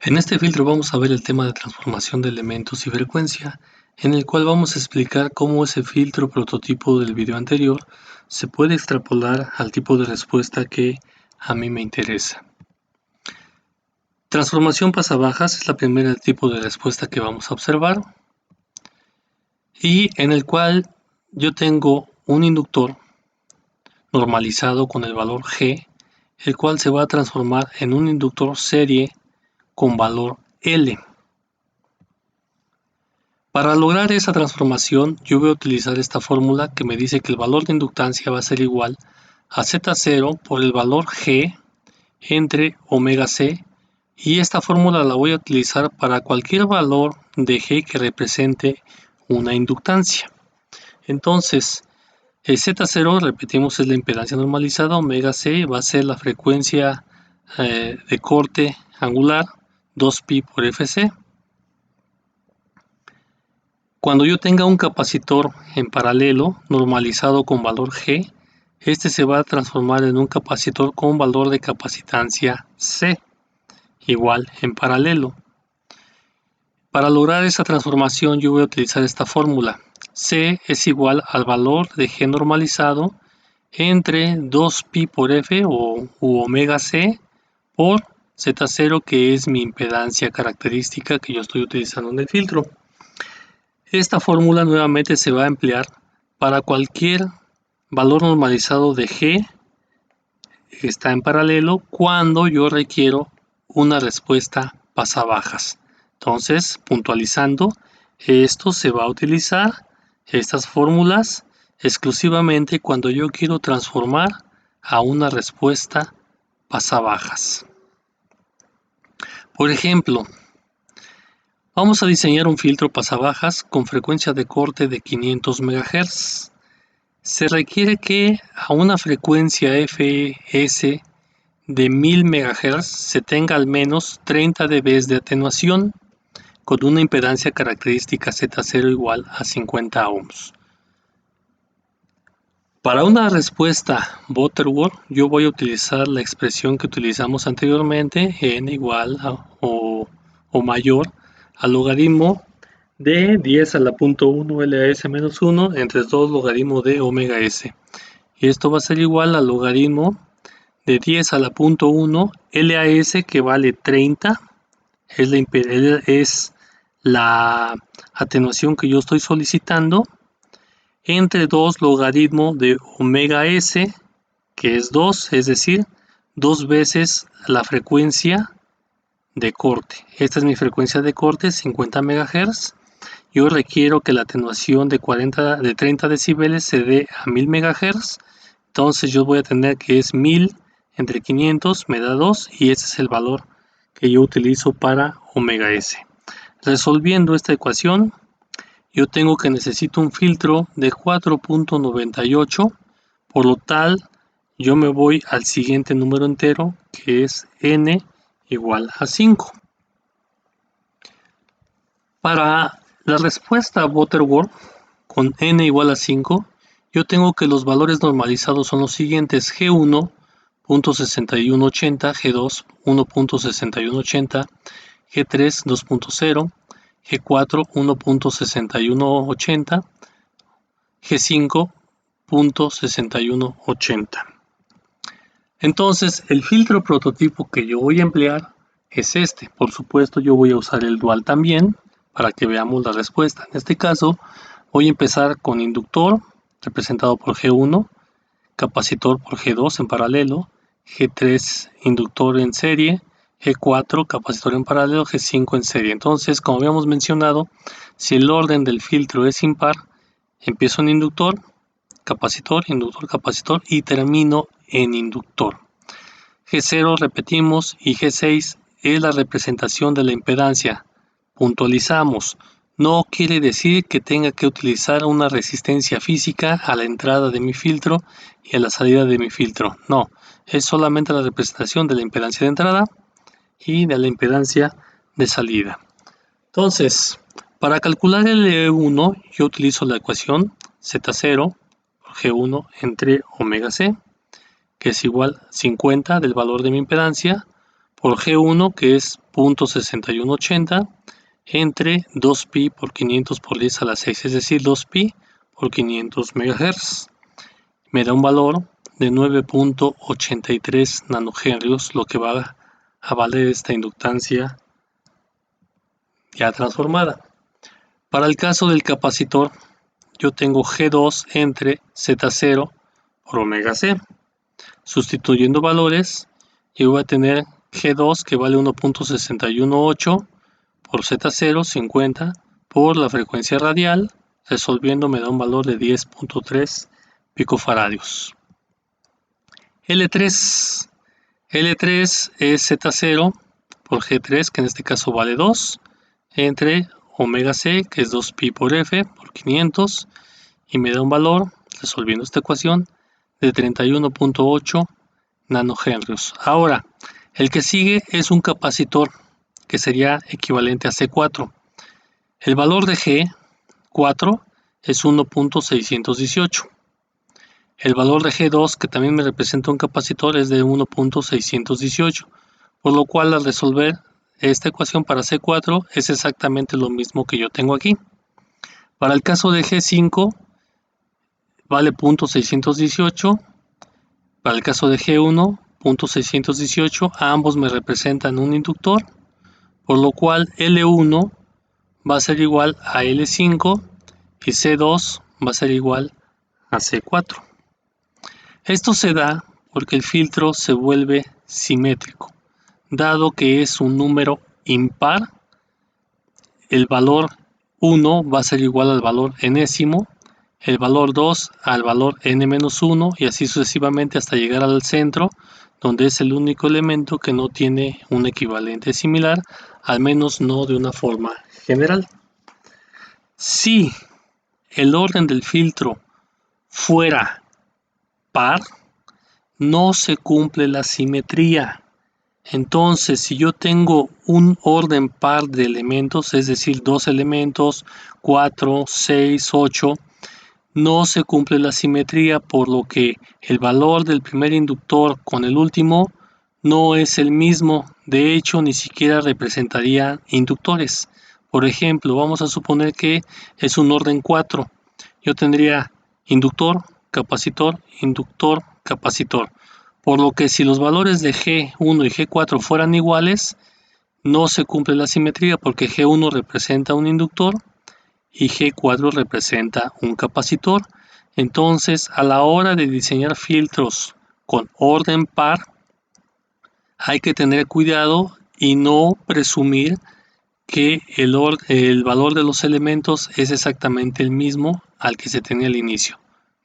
En este filtro vamos a ver el tema de transformación de elementos y frecuencia, en el cual vamos a explicar cómo ese filtro prototipo del video anterior se puede extrapolar al tipo de respuesta que a mí me interesa. Transformación pasabajas es la primera tipo de respuesta que vamos a observar y en el cual yo tengo un inductor normalizado con el valor G, el cual se va a transformar en un inductor serie con valor L. Para lograr esa transformación, yo voy a utilizar esta fórmula que me dice que el valor de inductancia va a ser igual a Z0 por el valor G entre omega C, y esta fórmula la voy a utilizar para cualquier valor de G que represente una inductancia. Entonces, Z0, repetimos, es la impedancia normalizada, omega C va a ser la frecuencia de corte angular, 2pi por Fc. Cuando yo tenga un capacitor en paralelo normalizado con valor G, este se va a transformar en un capacitor con valor de capacitancia C, igual en paralelo. Para lograr esa transformación yo voy a utilizar esta fórmula. C es igual al valor de G normalizado entre 2pi por F u omega C por Z0, que es mi impedancia característica que yo estoy utilizando en el filtro. Esta fórmula nuevamente se va a emplear para cualquier valor normalizado de G que está en paralelo cuando yo requiero una respuesta pasabajas. Entonces, puntualizando, esto se va a utilizar, estas fórmulas, exclusivamente cuando yo quiero transformar a una respuesta pasabajas. Por ejemplo, vamos a diseñar un filtro pasabajas con frecuencia de corte de 500 MHz. Se requiere que a una frecuencia fs de 1000 MHz se tenga al menos 30 dB de atenuación con una impedancia característica Z0 igual a 50 ohms. Para una respuesta Butterworth, yo voy a utilizar la expresión que utilizamos anteriormente, n igual a, o mayor al logaritmo de 10 a la punto 1 LAS menos 1 entre 2 logaritmo de omega S. Y esto va a ser igual al logaritmo de 10 a la punto 1 LAS, que vale 30, es la atenuación que yo estoy solicitando, entre 2 logaritmo de omega S, que es 2, es decir, 2 veces la frecuencia de corte. Esta es mi frecuencia de corte, 50 MHz. Yo requiero que la atenuación de 30 decibeles se dé a 1000 MHz. Entonces yo voy a tener que es 1000 entre 500 me da 2, y ese es el valor que yo utilizo para omega S. Resolviendo esta ecuación, yo tengo que necesito un filtro de 4.98, por lo tal yo me voy al siguiente número entero, que es n igual a 5. Para la respuesta Butterworth con n igual a 5, yo tengo que los valores normalizados son los siguientes: G1 .6180, G2 1.6180, G3 2.0, G4 1.6180, G5 .6180. Entonces, el filtro prototipo que yo voy a emplear es este. Por supuesto, yo voy a usar el dual también para que veamos la respuesta. En este caso, voy a empezar con inductor, representado por G1, capacitor por G2 en paralelo, G3 inductor en serie, G4 capacitor en paralelo, G5 en serie. Entonces, como habíamos mencionado, si el orden del filtro es impar, empiezo en inductor, capacitor, capacitor y termino en inductor. G0 repetimos y G6 es la representación de la impedancia. Puntualizamos, no quiere decir que tenga que utilizar una resistencia física a la entrada de mi filtro y a la salida de mi filtro. No, es solamente la representación de la impedancia de entrada y de la impedancia de salida. Entonces, para calcular el E1, yo utilizo la ecuación Z0 por G1 entre omega C, que es igual a 50 del valor de mi impedancia por G1, que es 0.6180, entre 2pi por 500 por 10 a la 6, es decir, 2pi por 500 MHz. Me da un valor de 9.83 nanohenrios, lo que va a valer esta inductancia ya transformada. Para el caso del capacitor, yo tengo G2 entre Z0 por omega C. Sustituyendo valores, yo voy a tener G2 que vale 1.618 por Z0, 50, por la frecuencia radial. Resolviendo me da un valor de 10.3 picofaradios. L3 es Z0 por G3, que en este caso vale 2, entre omega C, que es 2pi por F por 500, y me da un valor, resolviendo esta ecuación, de 31.8 nanohenrios. Ahora, el que sigue es un capacitor, que sería equivalente a C4. El valor de G4 es 1.618. El valor de G2, que también me representa un capacitor, es de 1.618, por lo cual al resolver esta ecuación para C4 es exactamente lo mismo que yo tengo aquí. Para el caso de G5 vale 0.618, para el caso de G1 0.618, ambos me representan un inductor, por lo cual L1 va a ser igual a L5 y C2 va a ser igual a C4. Esto se da porque el filtro se vuelve simétrico. Dado que es un número impar, el valor 1 va a ser igual al valor enésimo, el valor 2 al valor n-1 y así sucesivamente hasta llegar al centro, donde es el único elemento que no tiene un equivalente similar, al menos no de una forma general. Si el orden del filtro fuera par, no se cumple la simetría. Entonces, si yo tengo un orden par de elementos, es decir, 2 elementos, 4, 6, 8, no se cumple la simetría, por lo que el valor del primer inductor con el último no es el mismo. De hecho, ni siquiera representaría inductores. Por ejemplo, vamos a suponer que es un orden 4. Yo tendría inductor, capacitor, inductor, capacitor. Por lo que si los valores de G1 y G4 fueran iguales, no se cumple la simetría porque G1 representa un inductor y G4 representa un capacitor. Entonces, a la hora de diseñar filtros con orden par, hay que tener cuidado y no presumir que el valor de los elementos es exactamente el mismo al que se tenía al inicio.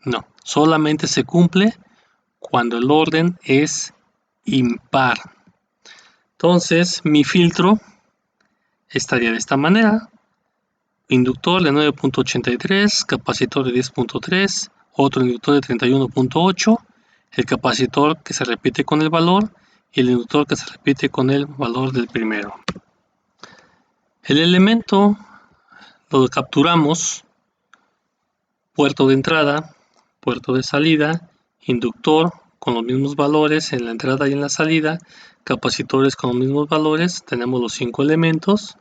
No, solamente se cumple cuando el orden es impar. Entonces, mi filtro estaría de esta manera: inductor de 9.83, capacitor de 10.3, otro inductor de 31.8, el capacitor que se repite con el valor y el inductor que se repite con el valor del primero. El elemento lo capturamos: puerto de entrada, puerto de salida, inductor con los mismos valores en la entrada y en la salida, capacitores con los mismos valores. Tenemos los 5 elementos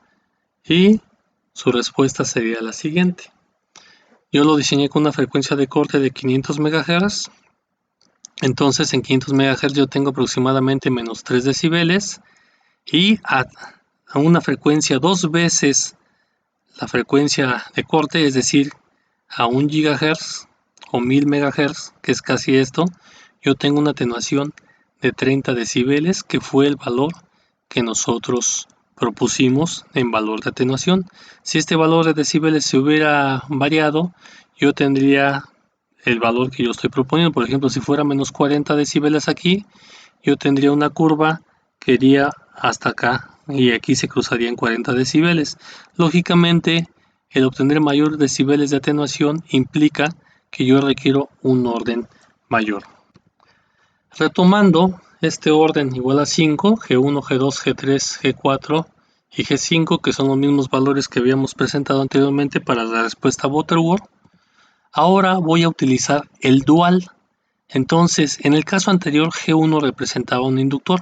y su respuesta sería la siguiente. Yo lo diseñé con una frecuencia de corte de 500 MHz. Entonces en 500 MHz yo tengo aproximadamente menos 3 decibeles y a una frecuencia 2 veces la frecuencia de corte, es decir, a 1 GHz o 1000 MHz, que es casi esto, yo tengo una atenuación de 30 decibeles, que fue el valor que nosotros propusimos en valor de atenuación. Si este valor de decibeles se hubiera variado, yo tendría el valor que yo estoy proponiendo. Por ejemplo, si fuera menos 40 decibeles aquí, yo tendría una curva que iría hasta acá y aquí se cruzaría en 40 decibeles. Lógicamente, el obtener mayor decibeles de atenuación implica que yo requiero un orden mayor. Retomando, este orden igual a 5, G1, G2, G3, G4 y G5, que son los mismos valores que habíamos presentado anteriormente para la respuesta Butterworth. Ahora voy a utilizar el dual. Entonces, en el caso anterior, G1 representaba un inductor.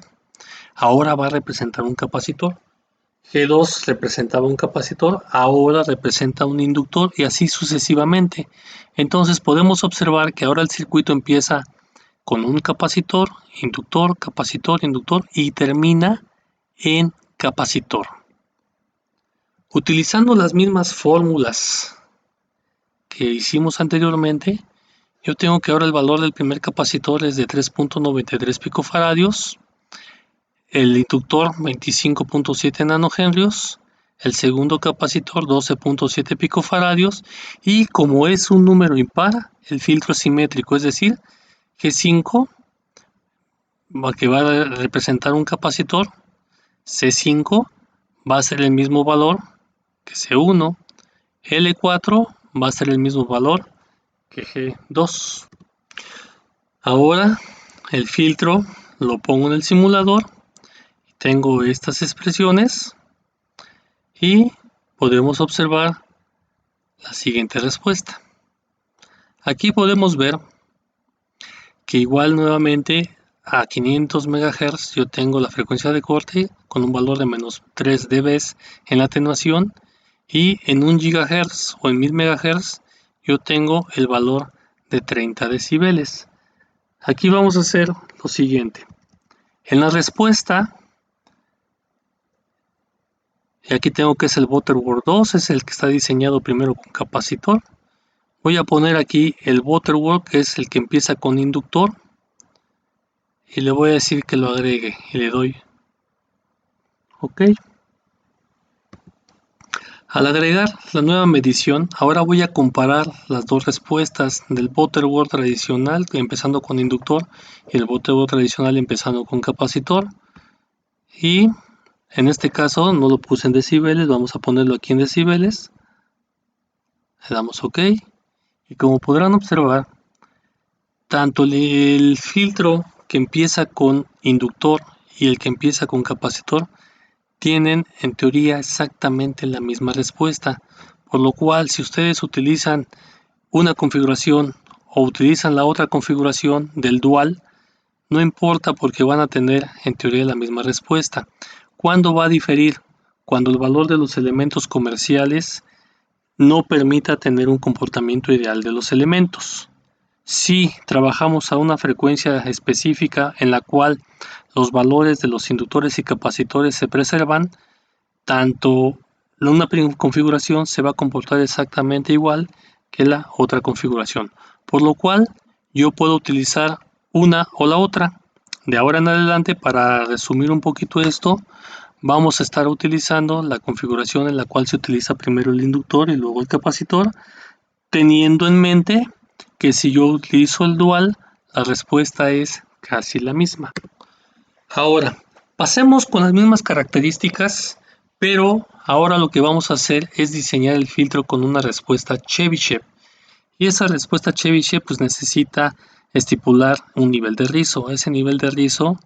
ahora va a representar un capacitor. G2 representaba un capacitor, ahora representa un inductor y así sucesivamente. Entonces podemos observar que ahora el circuito empieza con un capacitor, inductor y termina en capacitor. Utilizando las mismas fórmulas que hicimos anteriormente, yo tengo que ahora el valor del primer capacitor es de 3.93 picofaradios, el inductor 25.7 nanohenrios, el segundo capacitor 12.7 picofaradios y como es un número impar, el filtro es simétrico, es decir, G5 que va a representar un capacitor, C5 va a ser el mismo valor que C1, L4 va a ser el mismo valor que G2. Ahora el filtro lo pongo en el simulador, tengo estas expresiones y podemos observar la siguiente respuesta. Aquí podemos ver que igual nuevamente a 500 MHz yo tengo la frecuencia de corte con un valor de menos 3 dB en la atenuación y en 1 GHz o en 1000 MHz yo tengo el valor de 30 decibeles. Aquí vamos a hacer lo siguiente. En la respuesta, y aquí tengo que es el Butterworth 2, es el que está diseñado primero con capacitor. Voy a poner aquí el Butterworth, que es el que empieza con inductor, y le voy a decir que lo agregue y le doy OK. Al agregar la nueva medición, ahora voy a comparar las dos respuestas del Butterworth tradicional empezando con inductor y el Butterworth tradicional empezando con capacitor. Y en este caso no lo puse en decibeles, vamos a ponerlo aquí en decibeles. Le damos OK. Y como podrán observar, tanto el filtro que empieza con inductor y el que empieza con capacitor tienen en teoría exactamente la misma respuesta, por lo cual si ustedes utilizan una configuración o utilizan la otra configuración del dual, no importa porque van a tener en teoría la misma respuesta. ¿Cuándo va a diferir? Cuando el valor de los elementos comerciales no permita tener un comportamiento ideal de los elementos. Si trabajamos a una frecuencia específica en la cual los valores de los inductores y capacitores se preservan, tanto una configuración se va a comportar exactamente igual que la otra configuración, por lo cual yo puedo utilizar una o la otra. De ahora en adelante, para resumir un poquito esto, vamos a estar utilizando la configuración en la cual se utiliza primero el inductor y luego el capacitor, teniendo en mente que si yo utilizo el dual, la respuesta es casi la misma. Ahora, pasemos con las mismas características, pero ahora lo que vamos a hacer es diseñar el filtro con una respuesta Chebyshev. Y esa respuesta Chebyshev pues necesita estipular un nivel de rizo. Ese nivel de rizo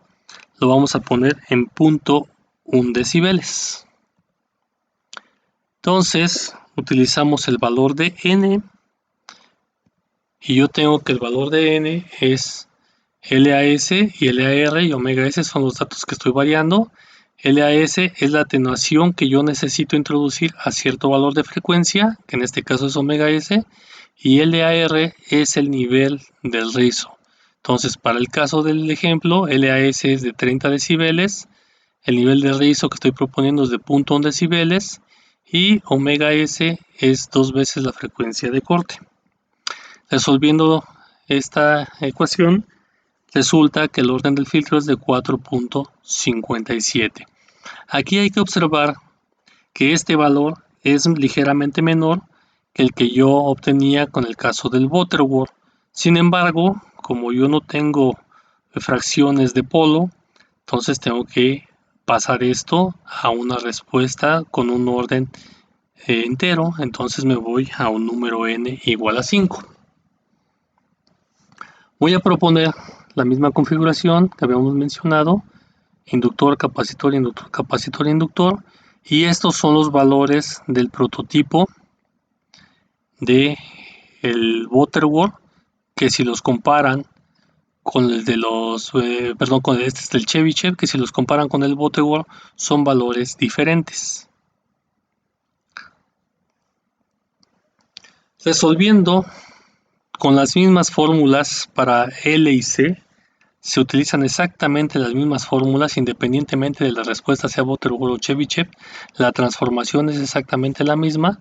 lo vamos a poner en 0.1 decibeles. Entonces, utilizamos el valor de n y yo tengo que el valor de n es LAS y LAR y omega S son los datos que estoy variando. LAS es la atenuación que yo necesito introducir a cierto valor de frecuencia, que en este caso es omega S, y LAR es el nivel del rizo. Entonces, para el caso del ejemplo, LAS es de 30 decibeles, el nivel de rizo que estoy proponiendo es de 0.1 decibeles y omega S es 2 veces la frecuencia de corte. Resolviendo esta ecuación, resulta que el orden del filtro es de 4.57. Aquí hay que observar que este valor es ligeramente menor que el que yo obtenía con el caso del Butterworth. Sin embargo, como yo no tengo fracciones de polo, entonces tengo que pasar esto a una respuesta con un orden entero, entonces me voy a un número n igual a 5. Voy a proponer la misma configuración que habíamos mencionado, inductor, capacitor, inductor, capacitor, inductor, y estos son los valores del prototipo de el Butterworth, que si los comparan con el de los, con este es del Chebyshev, que si los comparan con el Butterworth son valores diferentes. Resolviendo con las mismas fórmulas para L y C, se utilizan exactamente las mismas fórmulas independientemente de la respuesta sea Butterworth o Chebyshev, la transformación es exactamente la misma.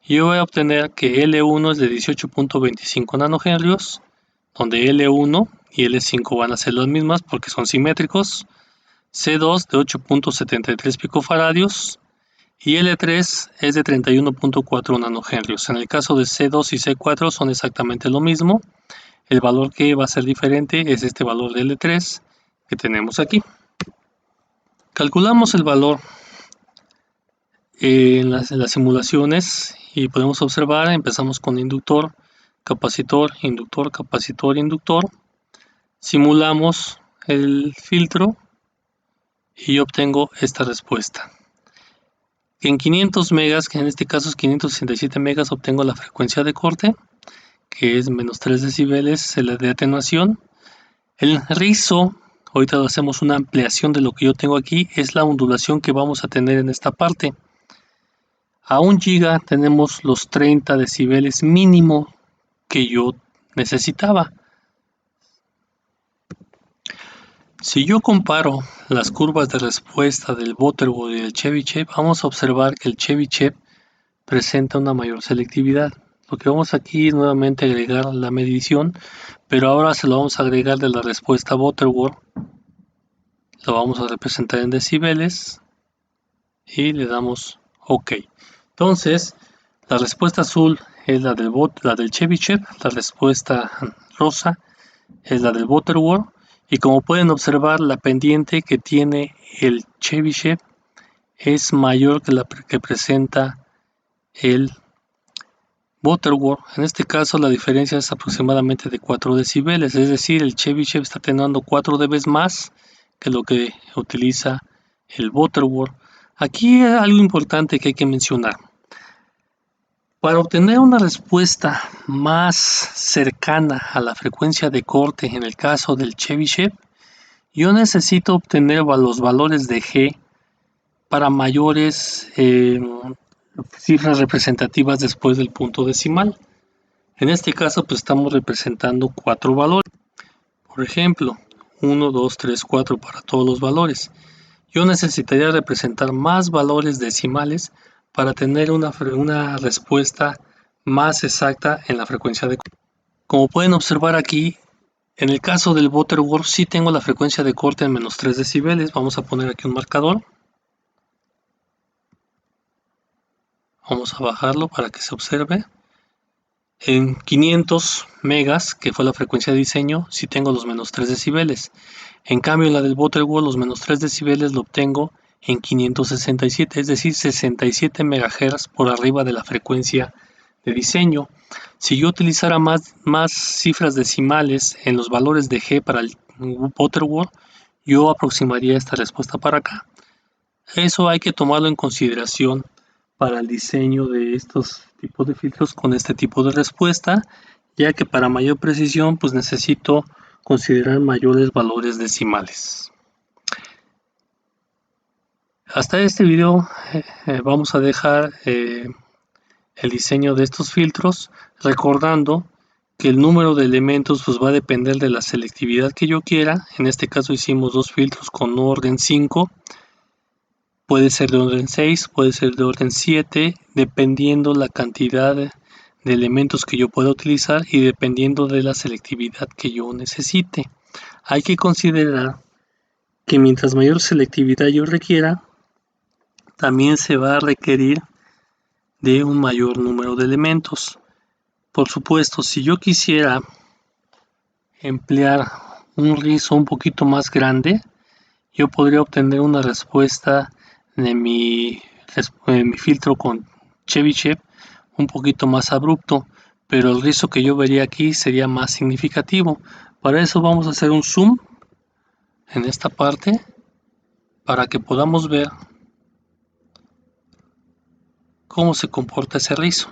Yo voy a obtener que L1 es de 18.25 nanohenrios, donde L1 y L5 van a ser las mismas porque son simétricos, C2 de 8.73 picofaradios y L3 es de 31.4 nanohenrios. En el caso de C2 y C4 son exactamente lo mismo. El valor que va a ser diferente es este valor de L3 que tenemos aquí. Calculamos el valor en las simulaciones y podemos observar, empezamos con inductor, capacitor, inductor, capacitor, inductor. Simulamos el filtro y obtengo esta respuesta. En 500 megas, que en este caso es 567 megas, obtengo la frecuencia de corte, que es menos 3 decibeles de atenuación. El rizo, ahorita hacemos una ampliación de lo que yo tengo aquí, es la ondulación que vamos a tener en esta parte. A 1 giga tenemos los 30 decibeles mínimo que yo necesitaba. Si yo comparo las curvas de respuesta del Butterworth y del Chebyshev, vamos a observar que el Chebyshev presenta una mayor selectividad. Lo que vamos aquí es nuevamente agregar la medición, pero ahora se lo vamos a agregar de la respuesta Butterworth. Lo vamos a representar en decibeles y le damos OK. Entonces, la respuesta azul es la del Chebyshev, la respuesta rosa es la del Butterworth, y como pueden observar, la pendiente que tiene el Chebyshev es mayor que la que presenta el Butterworth. En este caso la diferencia es aproximadamente de 4 decibeles, es decir, el Chebyshev está atenuando 4 dB más que lo que utiliza el Butterworth. Aquí hay algo importante que hay que mencionar. Para obtener una respuesta más cercana a la frecuencia de corte en el caso del Chebyshev, yo necesito obtener los valores de G para mayores cifras representativas después del punto decimal. En este caso, pues estamos representando 4 valores. Por ejemplo, 1, 2, 3, 4 para todos los valores. Yo necesitaría representar más valores decimales para tener una respuesta más exacta en la frecuencia de corte. Como pueden observar aquí, en el caso del Butterworth sí tengo la frecuencia de corte en menos 3 decibeles. Vamos a poner aquí un marcador. Vamos a bajarlo para que se observe. En 500 megas, que fue la frecuencia de diseño, sí tengo los menos 3 decibeles. En cambio, en la del Butterworth, los menos 3 decibeles lo obtengo en 567, es decir, 67 MHz por arriba de la frecuencia de diseño. Si yo utilizara más cifras decimales en los valores de G para el Butterworth, yo aproximaría esta respuesta para acá. Eso hay que tomarlo en consideración para el diseño de estos tipos de filtros con este tipo de respuesta, ya que para mayor precisión pues necesito considerar mayores valores decimales. Hasta este video vamos a dejar el diseño de estos filtros, recordando que el número de elementos pues va a depender de la selectividad que yo quiera. En este caso hicimos dos filtros con orden 5, puede ser de orden 6, puede ser de orden 7, dependiendo la cantidad de elementos que yo pueda utilizar y dependiendo de la selectividad que yo necesite. Hay que considerar que mientras mayor selectividad yo requiera, también se va a requerir de un mayor número de elementos. Por supuesto, si yo quisiera emplear un rizo un poquito más grande, yo podría obtener una respuesta de mi filtro con Chebyshev un poquito más abrupto, pero el rizo que yo vería aquí sería más significativo. Para eso vamos a hacer un zoom en esta parte para que podamos ver cómo se comporta ese rizo.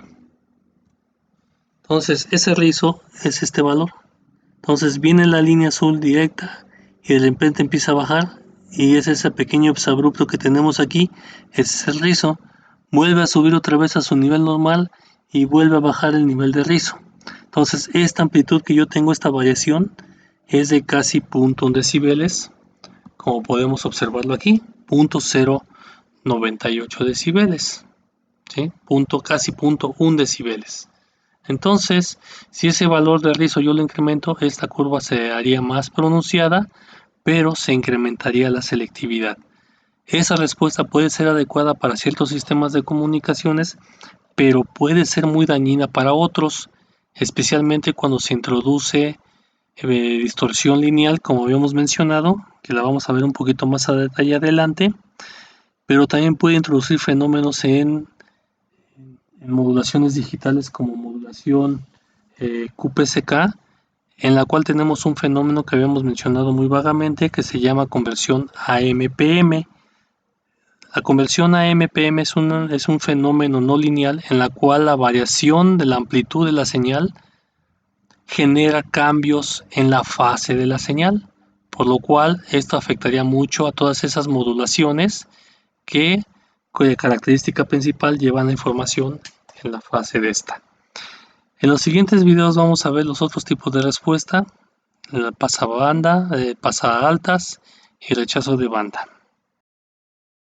Entonces ese rizo es este valor. Entonces viene la línea azul directa y de repente empieza a bajar y es ese pequeño exabrupto que tenemos aquí, ese es el rizo, vuelve a subir otra vez a su nivel normal y vuelve a bajar el nivel de rizo. Entonces esta amplitud que yo tengo, esta variación, es de casi 0.1 decibeles, como podemos observarlo aquí, 0.098 decibeles, ¿sí? Casi 0.1 decibeles. Entonces, si ese valor de rizo yo lo incremento, esta curva se haría más pronunciada, pero se incrementaría la selectividad. Esa respuesta puede ser adecuada para ciertos sistemas de comunicaciones, pero puede ser muy dañina para otros, especialmente cuando se introduce distorsión lineal, como habíamos mencionado, que la vamos a ver un poquito más a detalle adelante, pero también puede introducir fenómenos en modulaciones digitales como modulación QPSK, en la cual tenemos un fenómeno que habíamos mencionado muy vagamente que se llama conversión AM/PM. La conversión AM/PM es un fenómeno no lineal en la cual la variación de la amplitud de la señal genera cambios en la fase de la señal, por lo cual esto afectaría mucho a todas esas modulaciones que, cuya característica principal llevan la información en la fase de esta. En los siguientes videos vamos a ver los otros tipos de respuesta, la pasabanda, pasa altas y rechazo de banda.